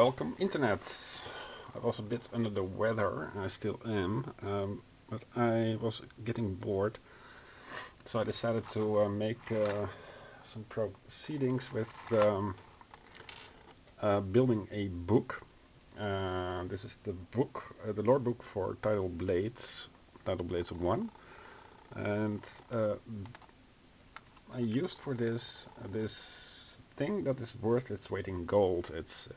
welcome Internet. I was a bit under the weather, I still am, but I was getting bored, so I decided to make some proceedings with building a book. This is the book, the lore book for Tidal Blades 1, and I used for this thing that is worth its weight in gold. It's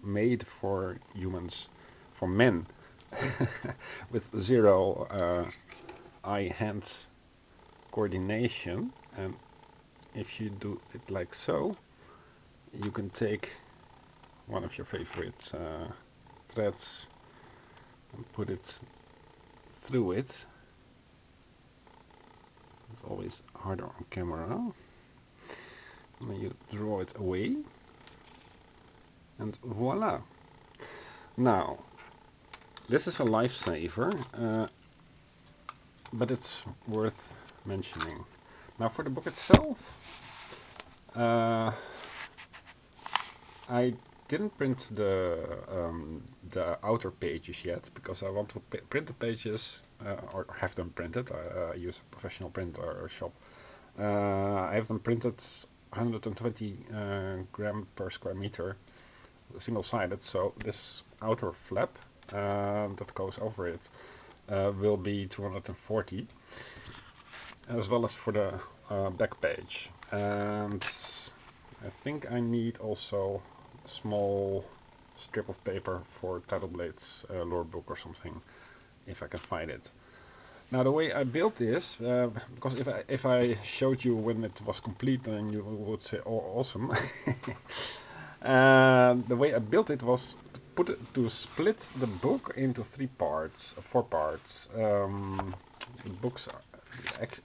made for humans, for men, with zero eye-hand coordination. And if you do it like so, you can take one of your favorite threads and put it through it. It's always harder on camera. And then you draw it away, and voila. Now, this is a lifesaver, but it's worth mentioning. Now, for the book itself, I didn't print the outer pages yet, because I want to print the pages, or have them printed. I use a professional printer shop. I have them printed 120 gram per square meter, single-sided, so this outer flap that goes over it will be 240, as well as for the back page. And I think I need also a small strip of paper for Tidal Blades Lorebook or something, if I can find it. Now, the way I built this, because if I showed you when it was complete, then you would say, "Oh, awesome!" The way I built it was to split the book into 4 parts.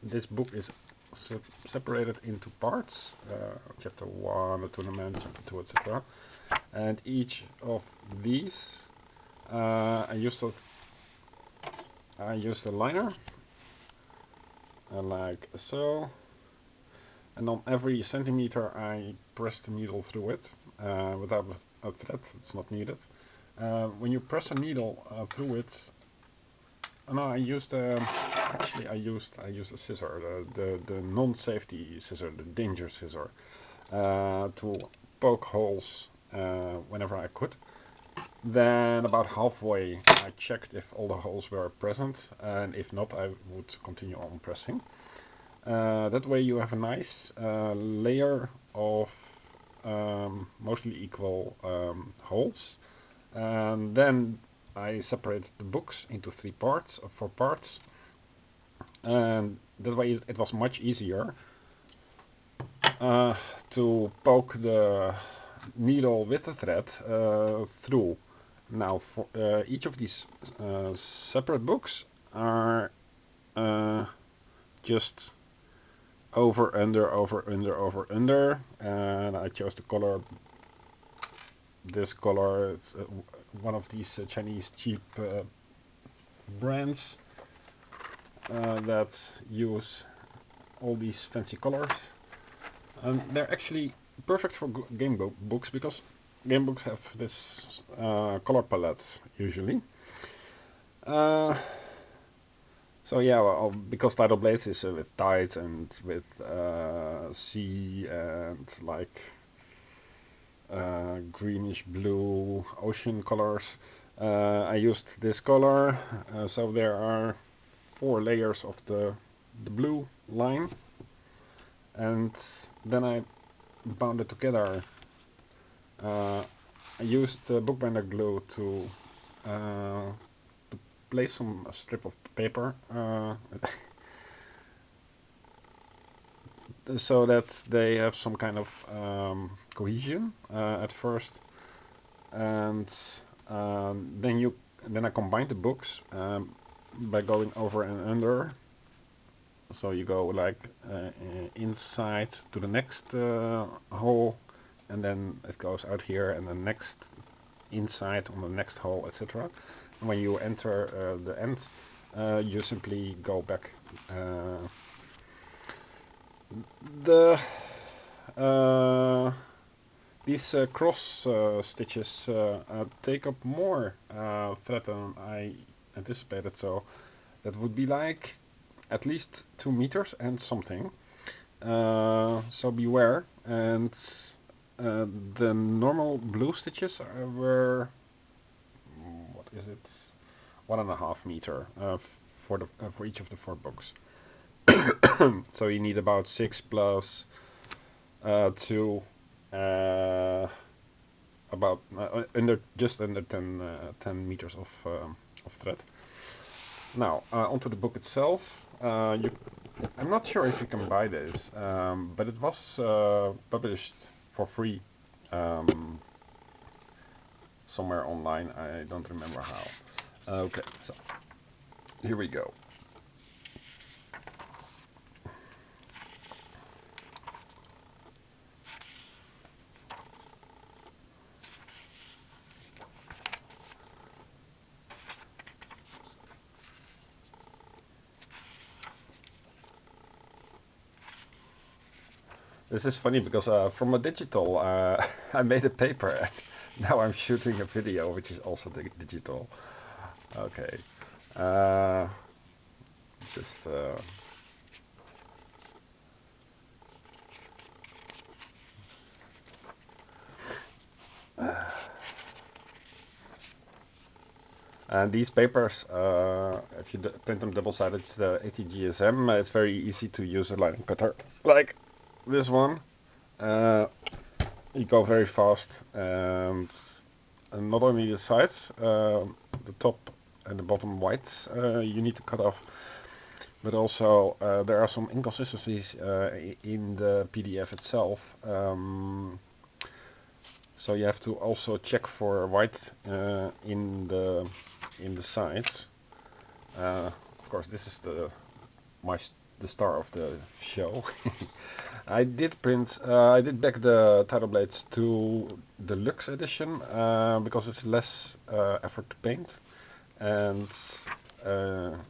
This book is separated into parts: chapter 1, the tournament, chapter 2, etc. And each of these, I used a liner, like so, and on every centimeter I pressed the needle through it, without a thread. It's not needed. When you press a needle through it, no, I used actually I used a scissor, the non-safety scissor, the danger scissor, to poke holes whenever I could. Then about halfway I checked if all the holes were present, and if not, I would continue on pressing. That way you have a nice layer of mostly equal holes. And then I separated the books into 4 parts, and that way it was much easier to poke the needle with the thread through. Now, for each of these separate books are just over, under, over, under, over, under, and I chose the color. This color, it's one of these Chinese cheap brands that use all these fancy colors, and they're actually perfect for game books, because game books have this color palette usually. So yeah, well, because Tidal Blades is with tides and with sea and like greenish blue ocean colors, I used this color. So there are 4 layers of the blue line, and then I bound it together. I used bookbinder glue to place a strip of paper so that they have some kind of cohesion at first, and then I combined the books by going over and under. So you go like inside to the next hole, and then it goes out here, and the next inside on the next hole, etc. And when you enter the end, you simply go back. The these cross stitches take up more thread than I anticipated, so that would be like at least 2 meters and something. So beware. And the normal blue stitches were, what is it, 1.5 meter for each of the 4 books. So you need about 6 plus 2, about just under 10 meters of thread. Now onto the book itself. I'm not sure if you can buy this, but it was published for free somewhere online. I don't remember how. Okay, so here we go. This is funny because from a digital I made a paper and now I'm shooting a video which is also digital. Okay. Just and these papers, if you print them double-sided, it's the ATGSM, it's very easy to use a line cutter like this one. You go very fast, and not only the sides, the top and the bottom whites you need to cut off, but also there are some inconsistencies in the PDF itself. So you have to also check for white in the sides. Of course, this is the star of the show. I did back the Tidal Blades to Deluxe edition because it's less effort to paint, and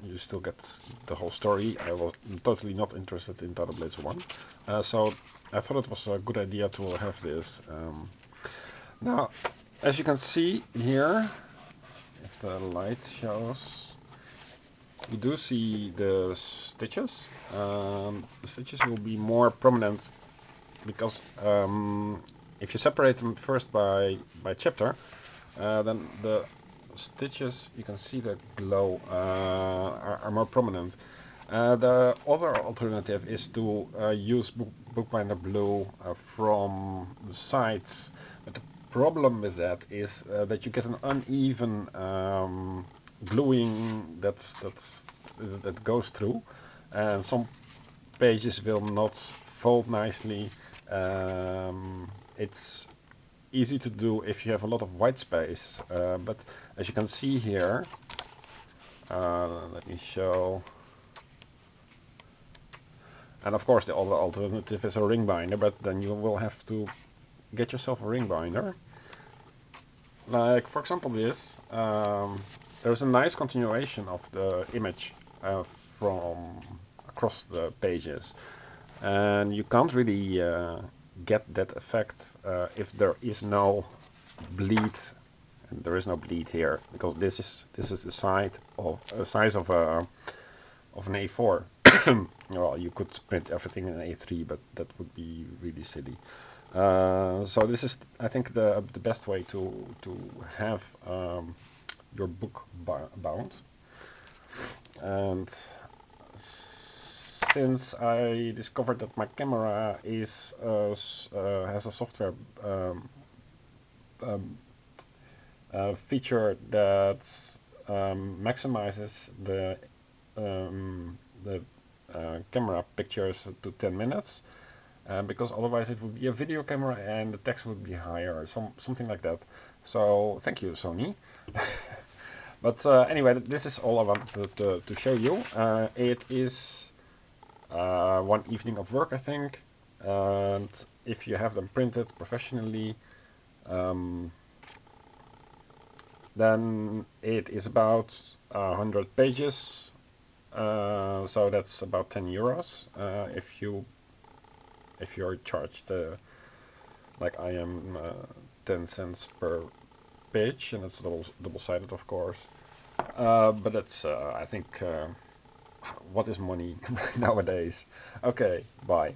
you still get the whole story. I was totally not interested in Tidal Blades 1, so I thought it was a good idea to have this. Now, as you can see here, if the light shows, you do see the stitches. The stitches will be more prominent because if you separate them first by chapter, then the stitches, you can see the glow, are more prominent. The other alternative is to use bookbinder blue from the sides, but the problem with that is that you get an uneven gluing that goes through, and some pages will not fold nicely. It's easy to do if you have a lot of white space, but as you can see here, let me show. And of course the other alternative is a ring binder, but then you will have to get yourself a ring binder. Like for example this, there's a nice continuation of the image from across the pages, and you can't really get that effect if there is no bleed. And there is no bleed here because this is the size of an A4. Well, you could print everything in an A3, but that would be really silly. So this is, I think, the best way to have your book bound. And since I discovered that my camera is has a software feature that maximizes the camera pictures to 10 minutes, because otherwise it would be a video camera and the text would be higher, something like that. So thank you, Sony. But anyway, this is all I wanted to show you. It is one evening of work, I think, and if you have them printed professionally, then it is about 100 pages, so that's about 10 euros if you're charged the like I am 10 cents per page, and it's double-sided, of course. But it's, I think, what is money nowadays? Okay, bye.